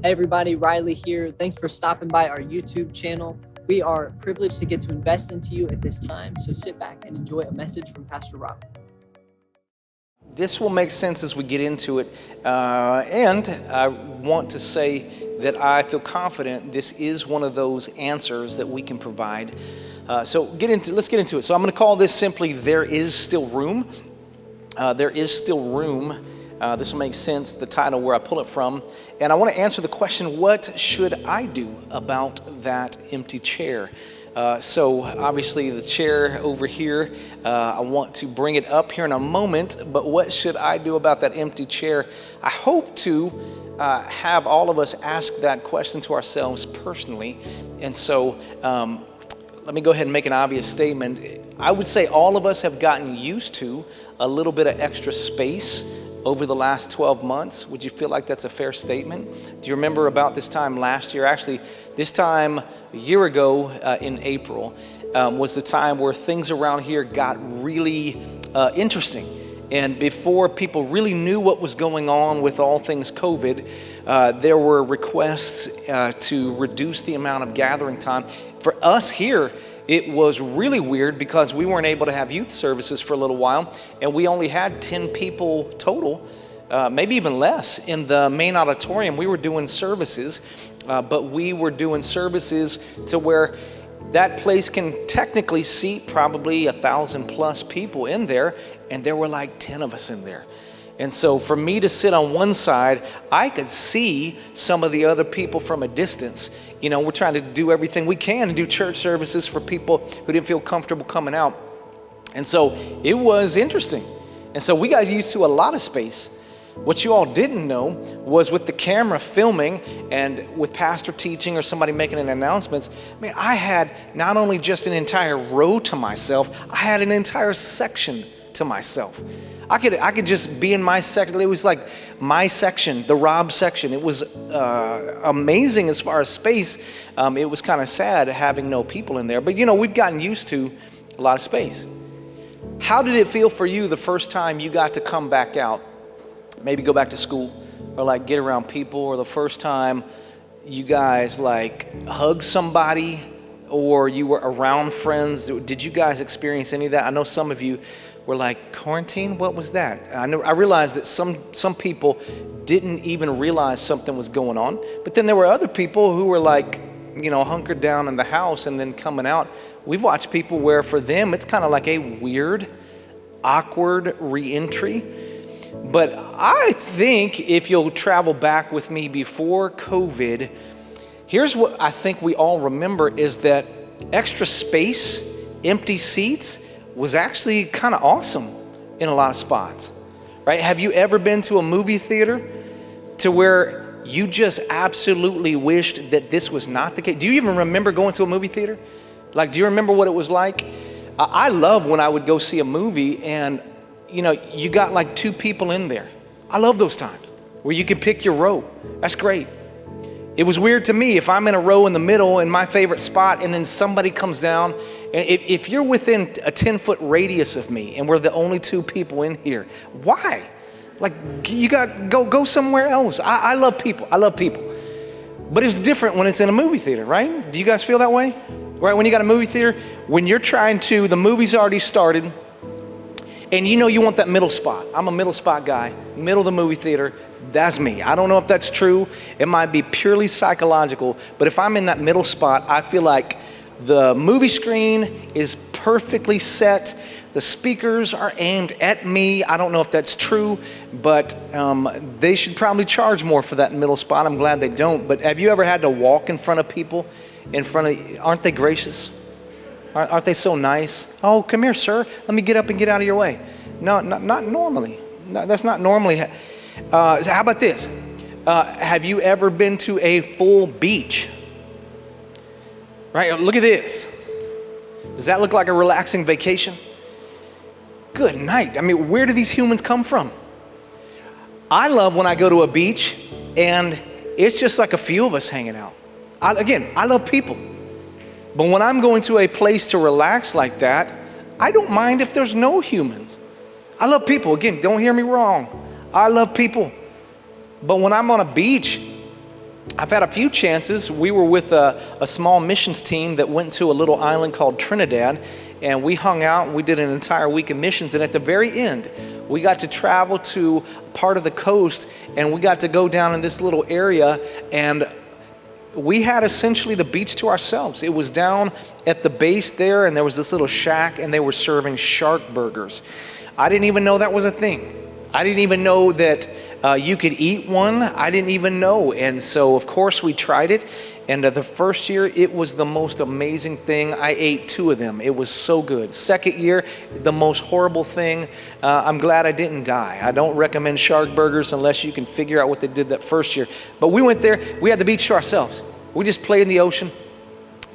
Hey everybody, Riley here. Thanks for stopping by our YouTube channel. We are privileged to get to invest into you at this time, so sit back and enjoy a message from Pastor Rob. This will make sense as we get into it, and I want to say that I feel confident this is one of those answers that we can provide. So let's get into it. So I'm going to call this simply "There Is Still Room." There is still room. This will make sense, the title where I pull it from. And I want to answer the question, what should I do about that empty chair? So obviously the chair over here, I want to bring it up here in a moment, but what should I do about that empty chair? I hope to have all of us ask that question to ourselves personally. And so let me go ahead and make an obvious statement. I would say all of us have gotten used to a little bit of extra space over the last 12 months. Would you feel like that's a fair statement? Do you remember about this time last year? Actually, this time a year ago in April was the time where things around here got really interesting. And before people really knew what was going on with all things COVID, there were requests to reduce the amount of gathering time. For us here, it was really weird because we weren't able to have youth services for a little while, and we only had 10 people total, maybe even less, in the main auditorium. We were doing services, but we were doing services to where that place can technically seat probably 1,000 plus people in there, and there were like 10 of us in there. And so for me to sit on one side, I could see some of the other people from a distance. You know, we're trying to do everything we can to do church services for people who didn't feel comfortable coming out. And so it was interesting. And so we got used to a lot of space. What you all didn't know was with the camera filming and with pastor teaching or somebody making an announcements, man, I had not only just an entire row to myself, I had an entire section to myself. I could just be in my section. It was like my section, the Rob section. It was amazing as far as space. It was kind of sad having no people in there. But, you know, we've gotten used to a lot of space. How did it feel for you the first time you got to come back out? Maybe go back to school or like get around people, or the first time you guys like hug somebody or you were around friends. Did you guys experience any of that? I know some of you were like, quarantine? What was that? I realized that some people didn't even realize something was going on. But then there were other people who were like, you know, hunkered down in the house and then coming out. We've watched people where for them it's kind of like a weird, awkward re-entry. But I think if you'll travel back with me before COVID, here's what I think we all remember is that extra space, empty seats, was actually kind of awesome in a lot of spots, right? Have you ever been to a movie theater to where you just absolutely wished that this was not the case? Do you even remember going to a movie theater? Like, do you remember what it was like? I love when I would go see a movie and, you know, you got like 2 people in there. I love those times where you can pick your row. That's great. It was weird to me if I'm in a row in the middle in my favorite spot and then somebody comes down. If you're within a 10-foot radius of me and we're the only 2 people in here, why? Like, you got go somewhere else. I love people. I love people. But it's different when it's in a movie theater, right? Do you guys feel that way? Right, when you got a movie theater, when you're the movie's already started, and you know you want that middle spot. I'm a middle spot guy, middle of the movie theater. That's me. I don't know if that's true. It might be purely psychological, but if I'm in that middle spot, I feel like the movie screen is perfectly set. The speakers are aimed at me. I don't know if that's true, but they should probably charge more for that middle spot. I'm glad they don't. But have you ever had to walk in front of people aren't they gracious? Aren't they so nice? Oh, come here, sir. Let me get up and get out of your way. No, not normally. No, that's not normally. How about this? Have you ever been to a full beach? Right, look at this. Does that look like a relaxing vacation? Good night. I mean, where do these humans come from? I love when I go to a beach and it's just like a few of us hanging out. I love people. But when I'm going to a place to relax like that, I don't mind if there's no humans. I love people. Again, don't hear me wrong. I love people. But when I'm on a beach, I've had a few chances. We were with a small missions team that went to a little island called Trinidad, and we hung out and we did an entire week of missions. And at the very end, we got to travel to part of the coast, and we got to go down in this little area, and we had essentially the beach to ourselves. It was down at the base there, and there was this little shack, and they were serving shark burgers. I didn't even know that was a thing. I didn't even know that you could eat one. I didn't even know. And so, of course, we tried it. And the first year, it was the most amazing thing. I ate 2 of them. It was so good. Second year, the most horrible thing. I'm glad I didn't die. I don't recommend shark burgers unless you can figure out what they did that first year. But we went there. We had the beach to ourselves. We just played in the ocean.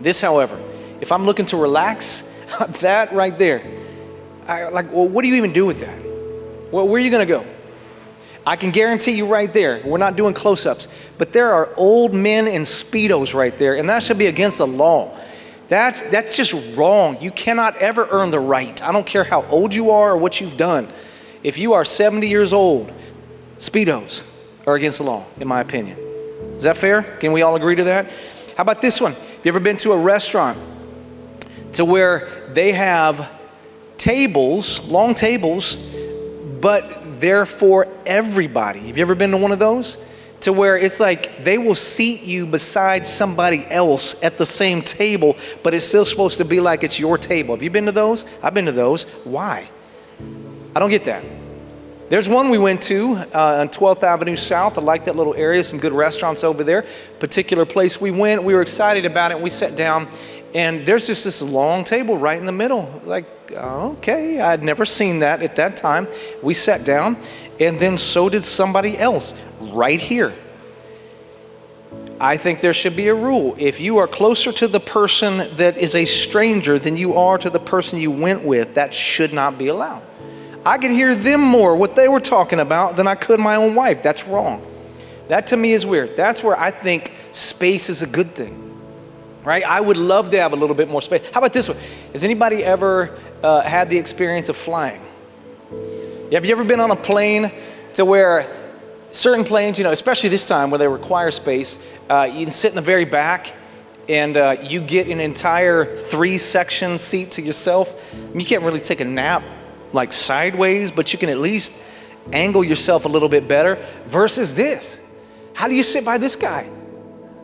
This, however, if I'm looking to relax, that right there, well, what do you even do with that? Well, where are you going to go? I can guarantee you right there, we're not doing close-ups, but there are old men in Speedos right there, and that should be against the law. That's just wrong. You cannot ever earn the right. I don't care how old you are or what you've done. If you are 70 years old, Speedos are against the law, in my opinion. Is that fair? Can we all agree to that? How about this one? Have you ever been to a restaurant to where they have tables, long tables, but they're for everybody? Have you ever been to one of those? To where it's like they will seat you beside somebody else at the same table, but it's still supposed to be like it's your table. Have you been to those? I've been to those. Why? I don't get that. There's one we went to on 12th Avenue South. I like that little area, some good restaurants over there. Particular place we went, we were excited about it, and we sat down, and there's just this long table right in the middle. Like, okay, I'd never seen that at that time. We sat down, and then so did somebody else right here. I think there should be a rule. If you are closer to the person that is a stranger than you are to the person you went with, that should not be allowed. I could hear them more, what they were talking about, than I could my own wife. That's wrong. That to me is weird. That's where I think space is a good thing, right? I would love to have a little bit more space. How about this one? Has anybody ever had the experience of flying? Have you ever been on a plane to where certain planes, especially this time where they require space, you can sit in the very back and you get an entire 3-section seat to yourself. You can't really take a nap like sideways, but you can at least angle yourself a little bit better versus this. How do you sit by this guy?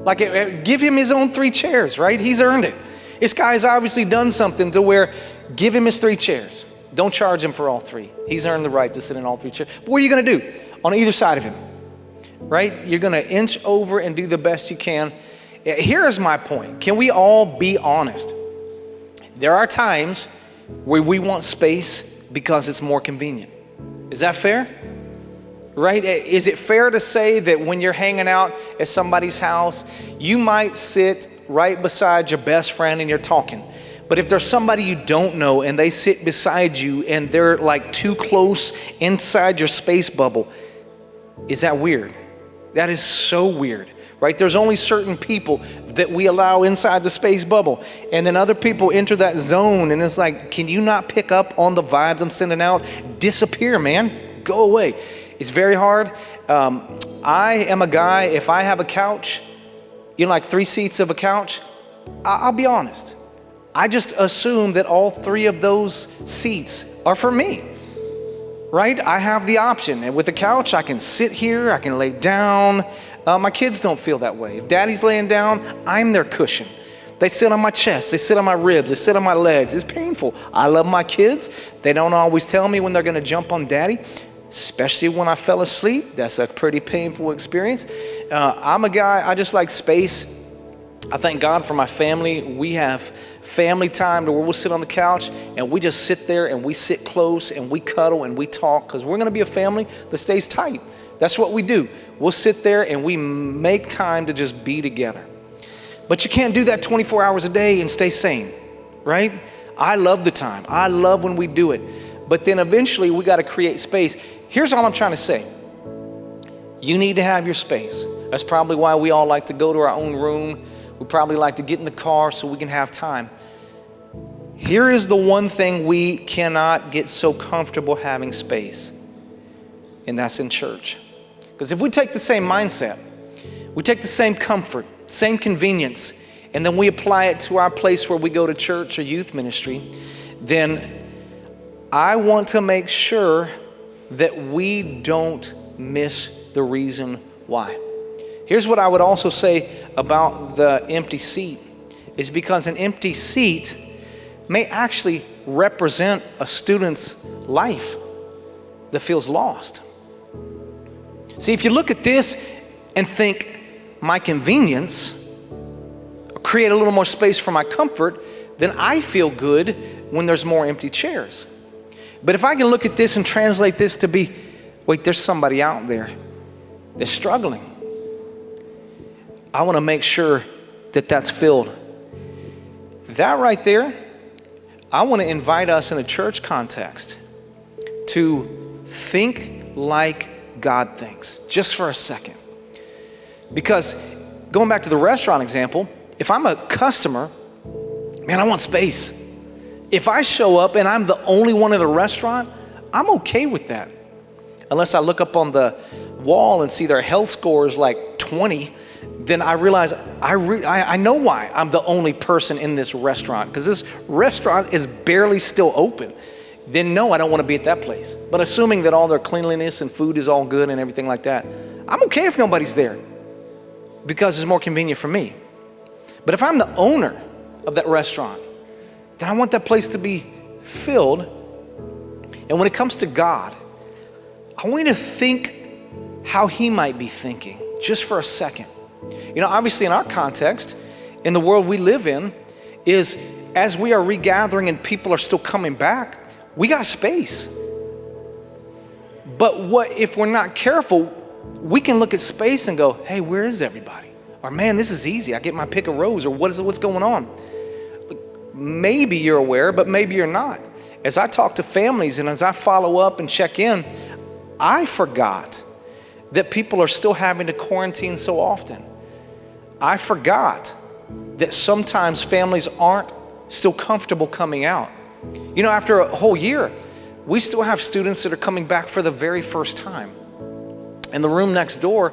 Like, give him his own 3 chairs, right? He's earned it. This guy's obviously done something to where give him his 3 chairs. Don't charge him for all 3. He's earned the right to sit in all 3 chairs. But what are you going to do on either side of him, right? You're going to inch over and do the best you can. Here is my point. Can we all be honest? There are times where we want space because it's more convenient. Is that fair? Right? Is it fair to say that when you're hanging out at somebody's house, you might sit right beside your best friend and you're talking? But if there's somebody you don't know and they sit beside you and they're like too close inside your space bubble, is that weird? That is so weird. Right? There's only certain people that we allow inside the space bubble. And then other people enter that zone and it's like, can you not pick up on the vibes I'm sending out? Disappear, man. Go away. It's very hard. I am a guy, if I have a couch, like 3 seats of a couch, I'll be honest. I just assume that all 3 of those seats are for me. Right? I have the option. And with the couch, I can sit here, I can lay down. My kids don't feel that way. If daddy's laying down, I'm their cushion. They sit on my chest, they sit on my ribs, they sit on my legs. It's painful. I love my kids. They don't always tell me when they're going to jump on daddy, especially when I fell asleep. That's a pretty painful experience. I'm a guy, I just like space. I thank God for my family. We have family time to where we'll sit on the couch and we just sit there and we sit close and we cuddle and we talk because we're going to be a family that stays tight. That's what we do. We'll sit there and we make time to just be together. But you can't do that 24 hours a day and stay sane, right? I love the time. I love when we do it. But then eventually we got to create space. Here's all I'm trying to say. You need to have your space. That's probably why we all like to go to our own room. We probably like to get in the car so we can have time. Here is the one thing we cannot get so comfortable having space, and that's in church. Because if we take the same mindset, We take the same comfort, same convenience, and then we apply it to our place where we go to church or youth ministry, then I want to make sure that we don't miss the reason why. Here's what I would also say about the empty seat, is because an empty seat may actually represent a student's life that feels lost. See, if you look at this and think my convenience, create a little more space for my comfort, then I feel good when there's more empty chairs. But if I can look at this and translate this to be, wait, there's somebody out there that's struggling. I want to make sure that that's filled. That right there, I want to invite us in a church context to think like God thinks, just for a second. Because going back to the restaurant example, if I'm a customer, man, I want space. If I show up and I'm the only one in the restaurant, I'm okay with that. Unless I look up on the wall and see their health score is like 20, then I realize I know why I'm the only person in this restaurant, because this restaurant is barely still open. Then no, I don't want to be at that place. But assuming that all their cleanliness and food is all good and everything like that, I'm okay if nobody's there because it's more convenient for me. But if I'm the owner of that restaurant, then I want that place to be filled. And when it comes to God, I want you to think how He might be thinking, just for a second. You know, obviously in our context, in the world we live in, is as we are regathering and people are still coming back, we got space. But what if we're not careful, we can look at space and go, hey, where is everybody? Or man, this is easy. I get my pick of rows, or what's going on? Maybe you're aware, but maybe you're not. As I talk to families and as I follow up and check in, I forgot that people are still having to quarantine so often. I forgot that sometimes families aren't still comfortable coming out. You know, after a whole year, we still have students that are coming back for the very first time. In the room next door,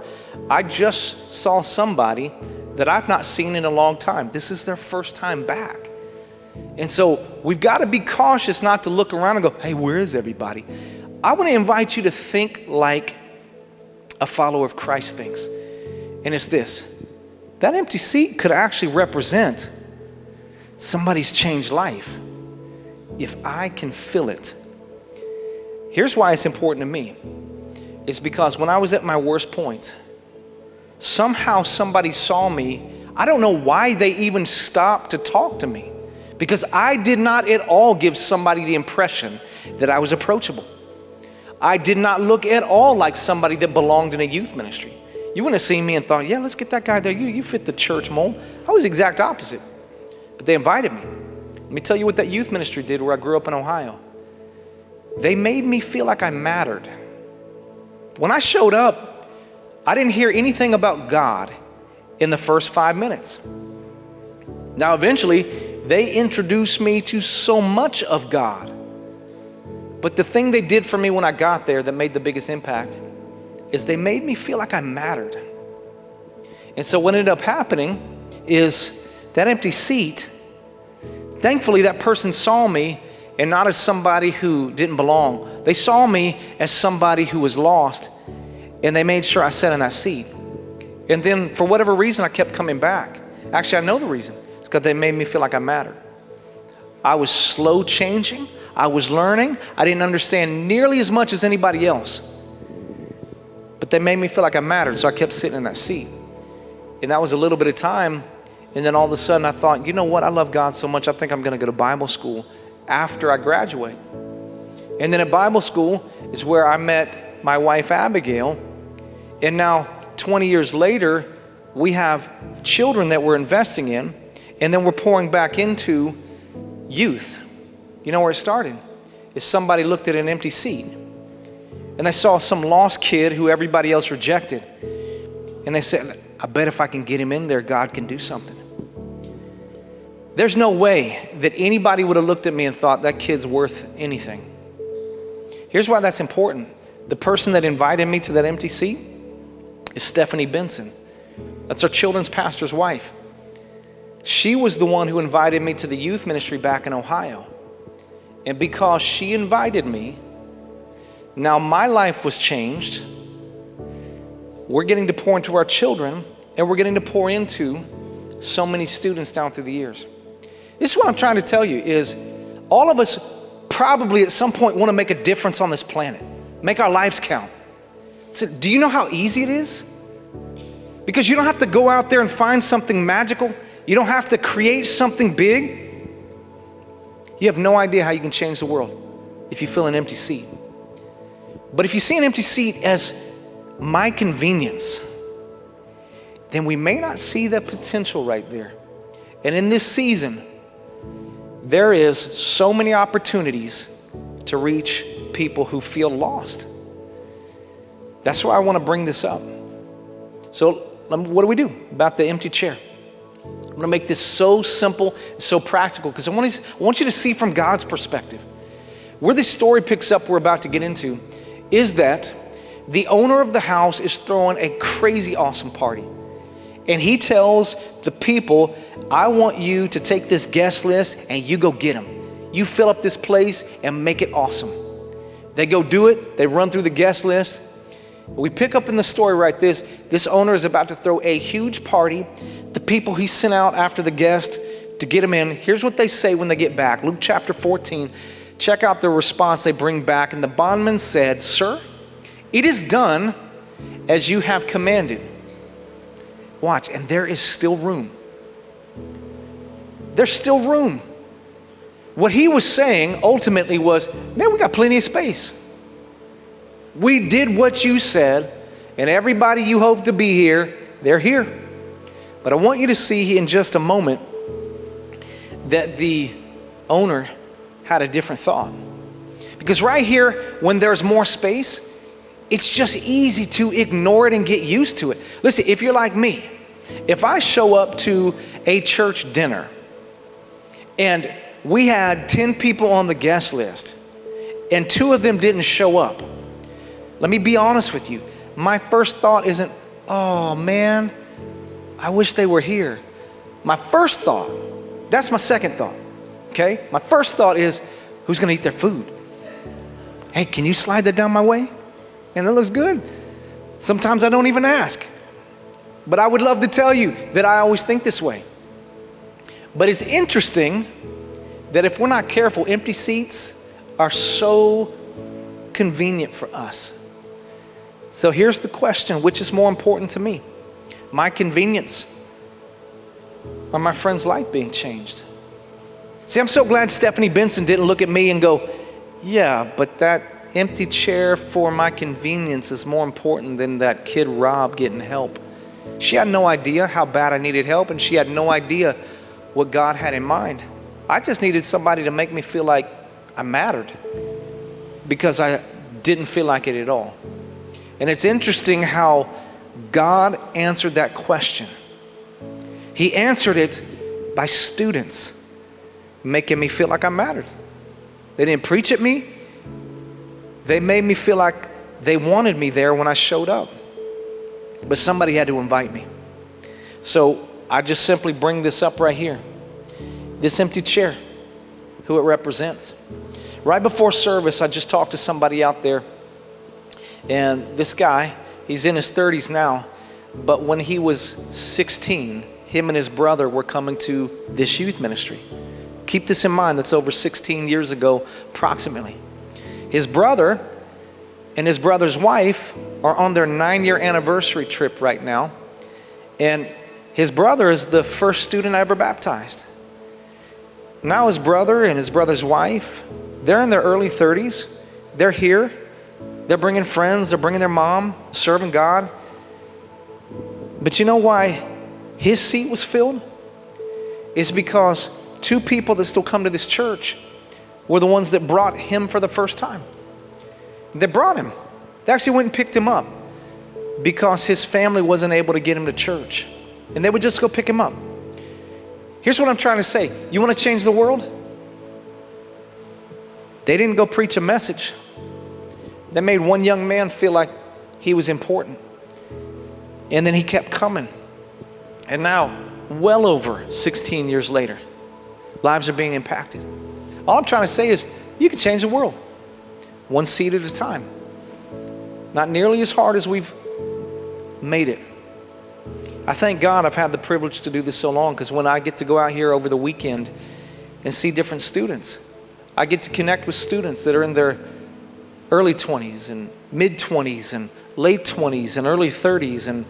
I just saw somebody that I've not seen in a long time. This is their first time back. And so we've got to be cautious not to look around and go, hey, where is everybody? I want to invite you to think like a follower of Christ thinks. And it's this: that empty seat could actually represent somebody's changed life if I can fill it. Here's why it's important to me. It's because when I was at my worst point, somehow somebody saw me. I don't know why they even stopped to talk to me, because I did not at all give somebody the impression that I was approachable. I did not look at all like somebody that belonged in a youth ministry. You wouldn't have seen me and thought, yeah, let's get that guy there. You fit the church mold. I was the exact opposite. But they invited me. Let me tell you what that youth ministry did where I grew up in Ohio. They made me feel like I mattered. When I showed up, I didn't hear anything about God in the first 5 minutes. Now, eventually, they introduced me to so much of God. But the thing they did for me when I got there that made the biggest impact is they made me feel like I mattered. And so what ended up happening is that empty seat, thankfully that person saw me, and not as somebody who didn't belong. They saw me as somebody who was lost, and they made sure I sat in that seat. And then for whatever reason, I kept coming back. Actually, I know the reason. It's because they made me feel like I mattered. I was slow changing. I was learning. I didn't understand nearly as much as anybody else. But they made me feel like I mattered, so I kept sitting in that seat. And that was a little bit of time, and then all of a sudden I thought, you know what? I love God so much, I think I'm going to go to Bible school after I graduate. And then at Bible school is where I met my wife, Abigail. And now, 20 years later, we have children that we're investing in, and then we're pouring back into youth. You know where it started? Is somebody looked at an empty seat, and they saw some lost kid who everybody else rejected. And they said, I bet if I can get him in there, God can do something. There's no way that anybody would have looked at me and thought that kid's worth anything. Here's why that's important. The person that invited me to that empty seat is Stephanie Benson, That's our children's pastor's wife. She was the one who invited me to the youth ministry back in Ohio. And because she invited me, now my life was changed. We're getting to pour into our children, and we're getting to pour into so many students down through the years. This is what I'm trying to tell you is all of us probably at some point want to make a difference on this planet, make our lives count. So, do you know how easy it is? Because you don't have to go out there and find something magical. You don't have to create something big. You have no idea how you can change the world if you fill an empty seat. But if you see an empty seat as my convenience, then we may not see the potential right there. And in this season, there is so many opportunities to reach people who feel lost. That's why I want to bring this up. So what do we do about the empty chair? I'm going to make this so simple, so practical, because I want you to see from God's perspective. Where this story picks up, we're about to get into, is that the owner of the house is throwing a crazy awesome party. And he tells the people, I want you to take this guest list and you go get them. You fill up this place and make it awesome. They go do it. They run through the guest list. We pick up in the story right this owner is about to throw a huge party. The people he sent out after the guest to get them in, here's what they say when they get back. Luke chapter 14, check out the response they bring back. And the bondman said, Sir, it is done as you have commanded. Watch, and there is still room. There's still room. What he was saying ultimately was, man, we got plenty of space. We did what you said, and everybody you hope to be here, they're here. But I want you to see in just a moment that the owner had a different thought. Because right here, when there's more space, it's just easy to ignore it and get used to it. Listen, if you're like me, if I show up to a church dinner and we had 10 people on the guest list and 2 of them didn't show up, let me be honest with you. My first thought isn't, oh man, I wish they were here. My first thought, that's my second thought, okay? My first thought is, who's gonna eat their food? Hey, can you slide that down my way? And that looks good. Sometimes I don't even ask. But I would love to tell you that I always think this way. But it's interesting that if we're not careful, empty seats are so convenient for us. So here's the question, which is more important to me? My convenience or my friend's life being changed? See, I'm so glad Stephanie Benson didn't look at me and go, yeah, but that empty chair for my convenience is more important than that kid Rob getting help. She had no idea how bad I needed help, and she had no idea what God had in mind. I just needed somebody to make me feel like I mattered because I didn't feel like it at all. And it's interesting how God answered that question. He answered it by students making me feel like I mattered. They didn't preach at me. They made me feel like they wanted me there when I showed up. But somebody had to invite me. So I just simply bring this up right here. This empty chair, who it represents. Right before service, I just talked to somebody out there. And this guy, he's in his 30s now. But when he was 16, him and his brother were coming to this youth ministry. Keep this in mind, that's over 16 years ago, approximately. His brother and his brother's wife are on their 9-year anniversary trip right now. And his brother is the first student I ever baptized. Now his brother and his brother's wife, they're in their early 30s. They're here. They're bringing friends. They're bringing their mom, serving God. But you know why his seat was filled? It's because 2 people that still come to this church were the ones that brought him for the first time. They brought him. They actually went and picked him up because his family wasn't able to get him to church. And they would just go pick him up. Here's what I'm trying to say. You want to change the world? They didn't go preach a message. They made one young man feel like he was important. And then he kept coming. And now, well over 16 years later, lives are being impacted. All I'm trying to say is you can change the world one seed at a time. Not nearly as hard as we've made it. I thank God I've had the privilege to do this so long, because when I get to go out here over the weekend and see different students, I get to connect with students that are in their early 20s and mid 20s and late 20s and early 30s, and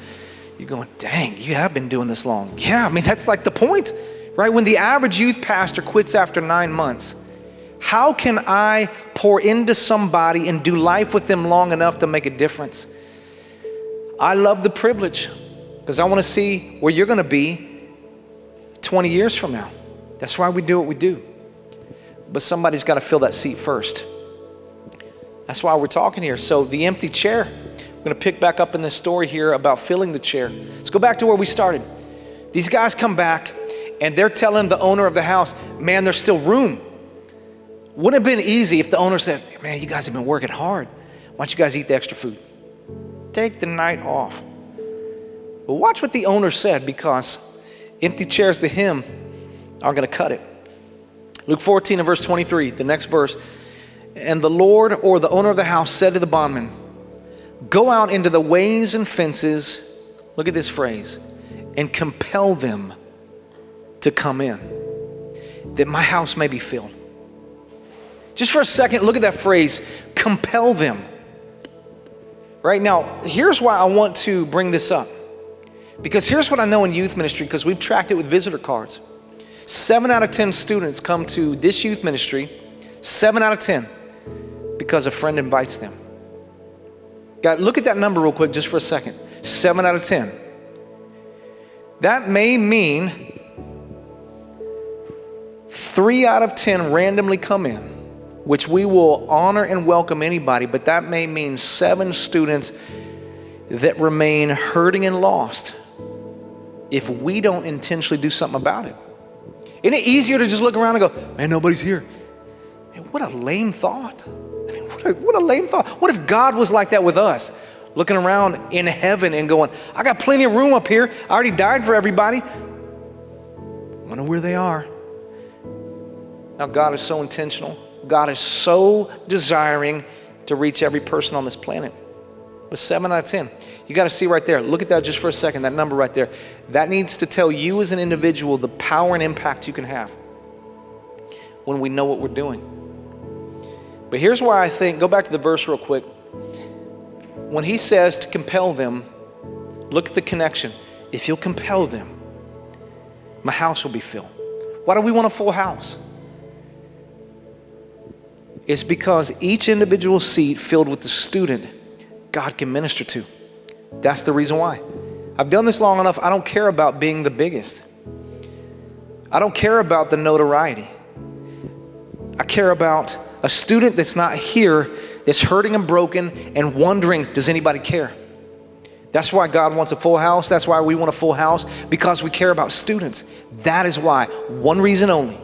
you're going, dang, you have been doing this long. Yeah, I mean, that's like the point, right? When the average youth pastor quits after 9 months, how can I pour into somebody and do life with them long enough to make a difference? I love the privilege, because I want to see where you're going to be 20 years from now. That's why we do what we do. But somebody's got to fill that seat first. That's why we're talking here. So the empty chair, we're going to pick back up in this story here about filling the chair. Let's go back to where we started. These guys come back and they're telling the owner of the house, man, there's still room. Wouldn't have been easy if the owner said, man, you guys have been working hard. Why don't you guys eat the extra food? Take the night off. But watch what the owner said, because empty chairs to him are going to cut it. Luke 14 and verse 23, the next verse. And the Lord, or the owner of the house, said to the bondman, go out into the ways and fences, look at this phrase, and compel them to come in, that my house may be filled. Just for a second, look at that phrase, compel them. Right now, here's why I want to bring this up. Because here's what I know in youth ministry, because we've tracked it with visitor cards. 7 out of 10 students come to this youth ministry, 7 out of 10, because a friend invites them. God, look at that number real quick just for a second. 7 out of 10. That may mean 3 out of 10 randomly come in, which we will honor and welcome anybody, but that may mean 7 students that remain hurting and lost if we don't intentionally do something about it. Isn't it easier to just look around and go, man, nobody's here? Man, what a lame thought. I mean, what a lame thought. What if God was like that with us? Looking around in heaven and going, I got plenty of room up here. I already died for everybody. I wonder where they are. Now, God is so intentional. God is so desiring to reach every person on this planet. But 7 out of 10, you got to see right there. Look at that just for a second, that number right there. That needs to tell you as an individual the power and impact you can have when we know what we're doing. But here's why I think, go back to the verse real quick. When he says to compel them, look at the connection. If you'll compel them, my house will be filled. Why do we want a full house? It's because each individual seat filled with the student, God can minister to. That's the reason why. I've done this long enough. I don't care about being the biggest. I don't care about the notoriety. I care about a student that's not here, that's hurting and broken and wondering, does anybody care? That's why God wants a full house. That's why we want a full house, because we care about students. That is why. One reason only.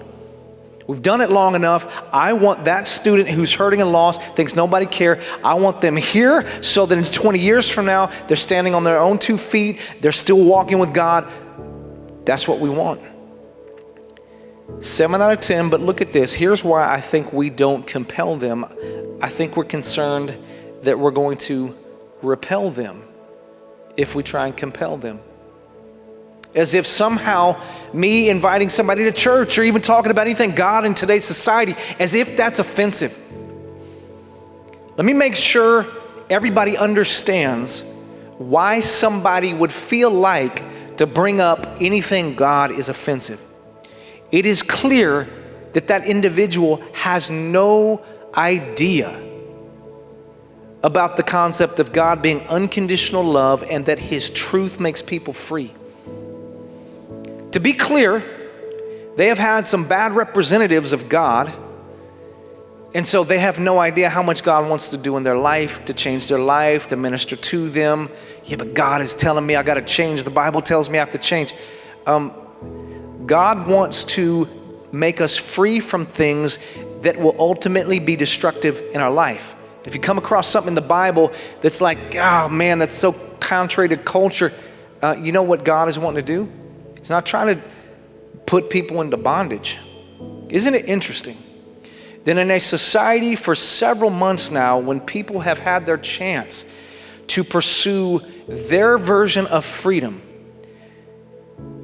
We've done it long enough. I want that student who's hurting and lost, thinks nobody care. I want them here so that in 20 years from now, they're standing on their own 2 feet. They're still walking with God. That's what we want. 7 out of 10, but look at this. Here's why I think we don't compel them. I think we're concerned that we're going to repel them if we try and compel them. As if somehow me inviting somebody to church or even talking about anything God in today's society, as if that's offensive. Let me make sure everybody understands why somebody would feel like to bring up anything God is offensive. It is clear that that individual has no idea about the concept of God being unconditional love and that His truth makes people free. To be clear, they have had some bad representatives of God, and so they have no idea how much God wants to do in their life, to change their life, to minister to them. Yeah, but God is telling me I got to change. The Bible tells me I have to change. God wants to make us free from things that will ultimately be destructive in our life. If you come across something in the Bible that's like, oh man, that's so contrary to culture, you know what God is wanting to do? He's not trying to put people into bondage. Isn't it interesting that in a society for several months now, when people have had their chance to pursue their version of freedom,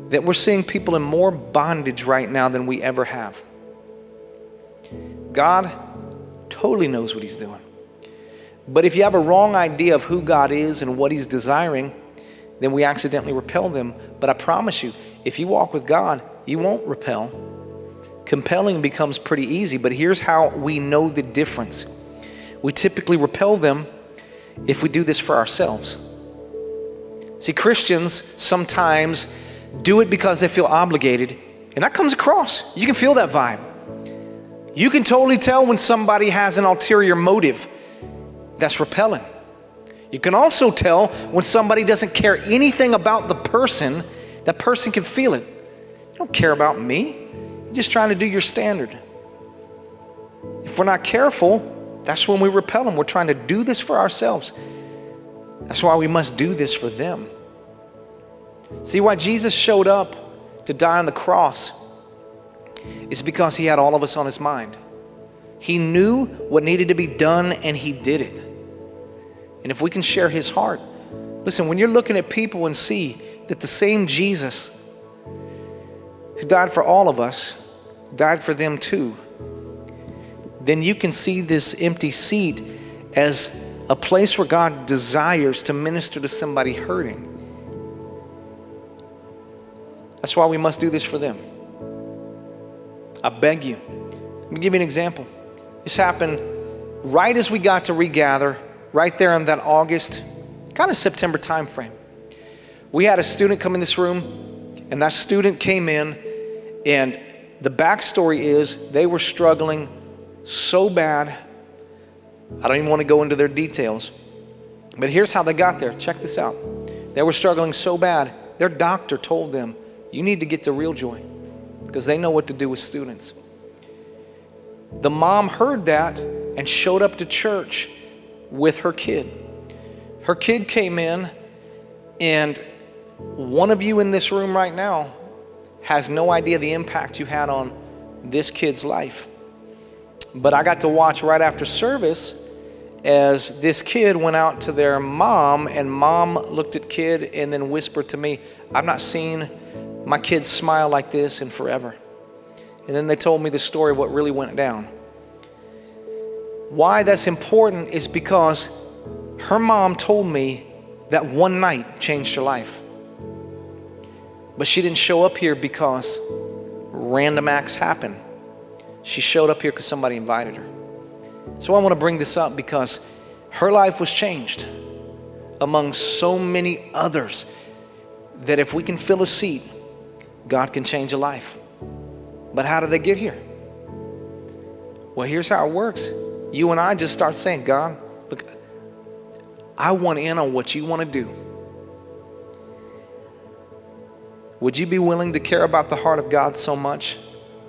that we're seeing people in more bondage right now than we ever have? God totally knows what he's doing. But if you have a wrong idea of who God is and what he's desiring, then we accidentally repel them. But I promise you, if you walk with God, you won't repel. Compelling becomes pretty easy, but here's how we know the difference. We typically repel them if we do this for ourselves. See, Christians sometimes do it because they feel obligated, and that comes across. You can feel that vibe. You can totally tell when somebody has an ulterior motive. That's repelling. You can also tell when somebody doesn't care anything about the person. That person can feel it. You don't care about me. You're just trying to do your standard. If we're not careful, that's when we repel them. We're trying to do this for ourselves. That's why we must do this for them. See, why Jesus showed up to die on the cross is because he had all of us on his mind. He knew what needed to be done, and he did it. And if we can share his heart, listen, when you're looking at people and see that the same Jesus who died for all of us died for them too, then you can see this empty seat as a place where God desires to minister to somebody hurting. That's why we must do this for them. I beg you. Let me give you an example. This happened right as we got to regather, right there in that August, kind of September time frame. We had a student come in this room, and that student came in, and the backstory is they were struggling so bad. I don't even want to go into their details, but here's how they got there. Check this out. They were struggling so bad, their doctor told them, you need to get to Real Joy, because they know what to do with students. The mom heard that and showed up to church with her kid. Her kid came in, and one of you in this room right now has no idea the impact you had on this kid's life. But I got to watch right after service as this kid went out to their mom, and mom looked at kid and then whispered to me, I've not seen my kid smile like this in forever. And then they told me the story of what really went down. Why that's important is because her mom told me that one night changed her life. But she didn't show up here because random acts happen. She showed up here because somebody invited her. So I want to bring this up because her life was changed among so many others that if we can fill a seat, God can change a life. But how do they get here? Well, here's how it works. You and I just start saying, God, look, I want in on what you want to do. Would you be willing to care about the heart of God so much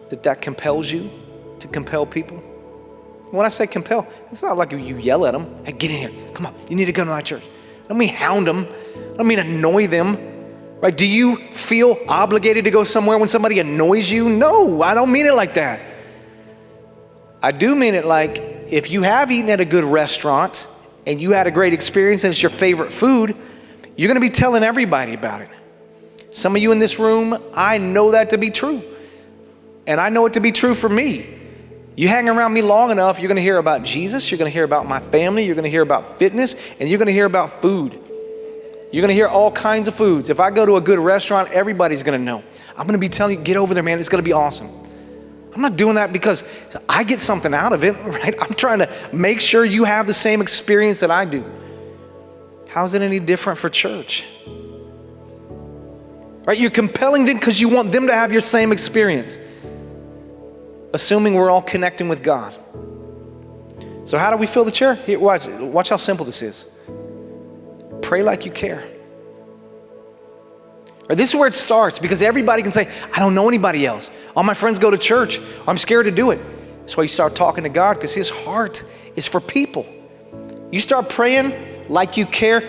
that compels you to compel people? When I say compel, it's not like you yell at them. Hey, get in here. Come on. You need to come to my church. I don't mean hound them. I don't mean annoy them. Right? Do you feel obligated to go somewhere when somebody annoys you? No, I don't mean it like that. I do mean it like if you have eaten at a good restaurant and you had a great experience and it's your favorite food, you're going to be telling everybody about it. Some of you in this room, I know that to be true. And I know it to be true for me. You hang around me long enough, you're going to hear about Jesus, you're going to hear about my family, you're going to hear about fitness, and you're going to hear about food. You're going to hear all kinds of foods. If I go to a good restaurant, everybody's going to know. I'm going to be telling you, get over there, man. It's going to be awesome. I'm not doing that because I get something out of it, right? I'm trying to make sure you have the same experience that I do. How's it any different for church? Right? You're compelling them because you want them to have your same experience, assuming we're all connecting with God. So how do we fill the chair? Here, watch how simple this is. Pray like you care. Or this is where it starts, because everybody can say, I don't know anybody else. All my friends go to church. I'm scared to do it. That's why you start talking to God, because his heart is for people. You start praying like you care,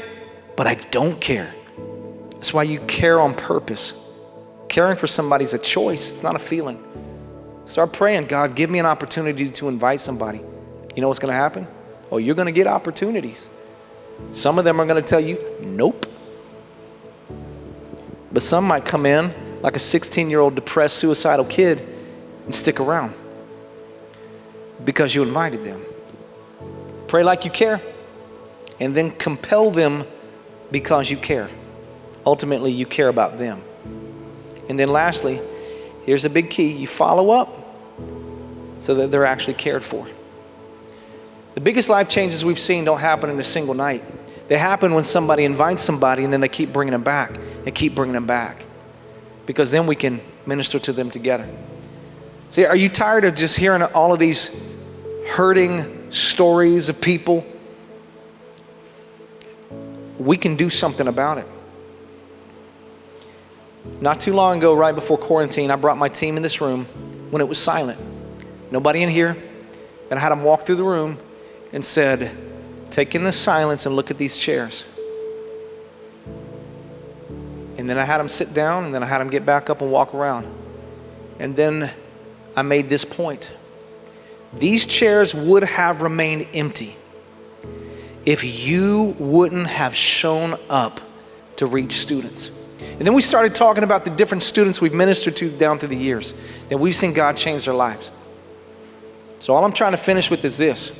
but I don't care. That's why you care on purpose. Caring for somebody is a choice. It's not a feeling. Start praying, God, give me an opportunity to invite somebody. You know what's going to happen? Oh, you're going to get opportunities. Some of them are going to tell you, nope. But some might come in like a 16-year-old depressed, suicidal kid and stick around because you invited them. Pray like you care, and then compel them because you care. Ultimately, you care about them. And then lastly, here's a big key. You follow up so that they're actually cared for. The biggest life changes we've seen don't happen in a single night. They happen when somebody invites somebody and then they keep bringing them back and keep bringing them back, because then we can minister to them together. See, are you tired of just hearing all of these hurting stories of people? We can do something about it. Not too long ago, right before quarantine, I brought my team in this room when it was silent. Nobody in here. And I had them walk through the room and said, take in the silence and look at these chairs. And then I had them sit down, and then I had them get back up and walk around. And then I made this point. These chairs would have remained empty if you wouldn't have shown up to reach students. And then we started talking about the different students we've ministered to down through the years that we've seen God change their lives. So all I'm trying to finish with is this.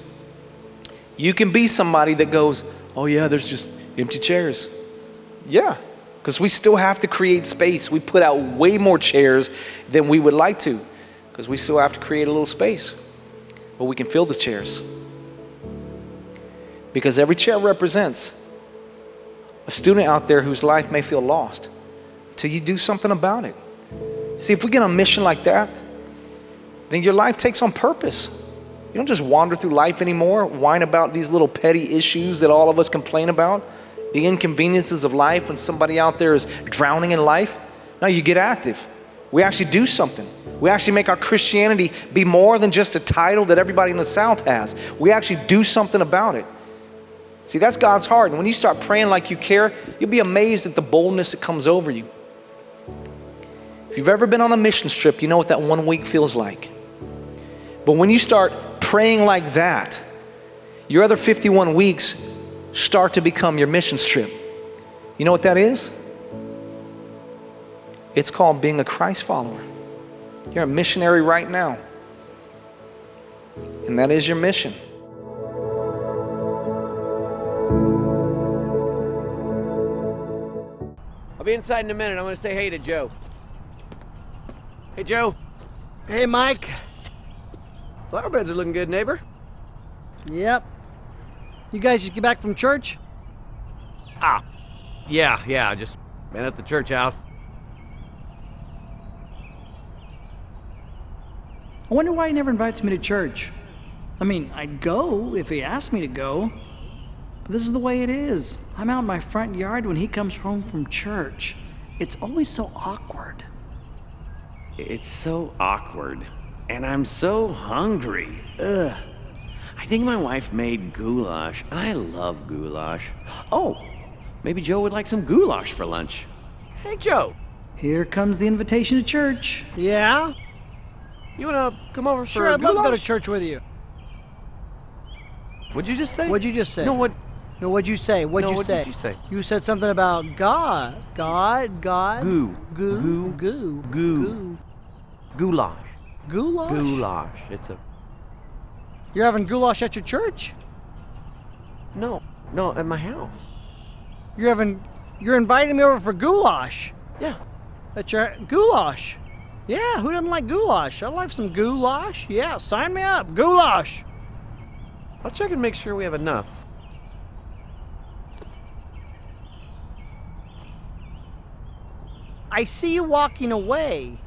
You can be somebody that goes, oh yeah, there's just empty chairs. Yeah, because we still have to create space. We put out way more chairs than we would like to, because we still have to create a little space where we can fill the chairs. Because every chair represents a student out there whose life may feel lost until you do something about it. See, if we get on a mission like that, then your life takes on purpose. You don't just wander through life anymore, whine about these little petty issues that all of us complain about, the inconveniences of life when somebody out there is drowning in life. No, you get active. We actually do something. We actually make our Christianity be more than just a title that everybody in the South has. We actually do something about it. See, that's God's heart. And when you start praying like you care, you'll be amazed at the boldness that comes over you. If you've ever been on a mission trip, you know what that 1 week feels like. But when you start praying like that, your other 51 weeks start to become your mission trip. You know what that is? It's called being a Christ follower. You're a missionary right now. And that is your mission. I'll be inside in a minute. I'm going to say hey to Joe. Hey, Joe. Hey, Mike. Flower beds are looking good, neighbor. Yep. You guys just get back from church? Yeah, just been at the church house. I wonder why he never invites me to church. I mean, I'd go if he asked me to go. But this is the way it is. I'm out in my front yard when he comes home from church. It's always so awkward. It's so awkward. And I'm so hungry. Ugh. I think my wife made goulash. I love goulash. Oh, maybe Joe would like some goulash for lunch. Hey, Joe. Here comes the invitation to church. Yeah? You want to come over Sure, for I'd love to go to goulash? church with you. What'd you just say? What'd you just say? No, what? No, what'd you say? What'd No, you what say? did you say? You said something about God. God. Goo. Goo. Goo. Goo. Goulash. Goulash? Goulash. It's a... You're having goulash at your church? No, at my house. You're inviting me over for goulash. Yeah. At your goulash. Yeah, who doesn't like goulash? I like some goulash. Yeah, sign me up. Goulash. I'll check and make sure we have enough. I see you walking away.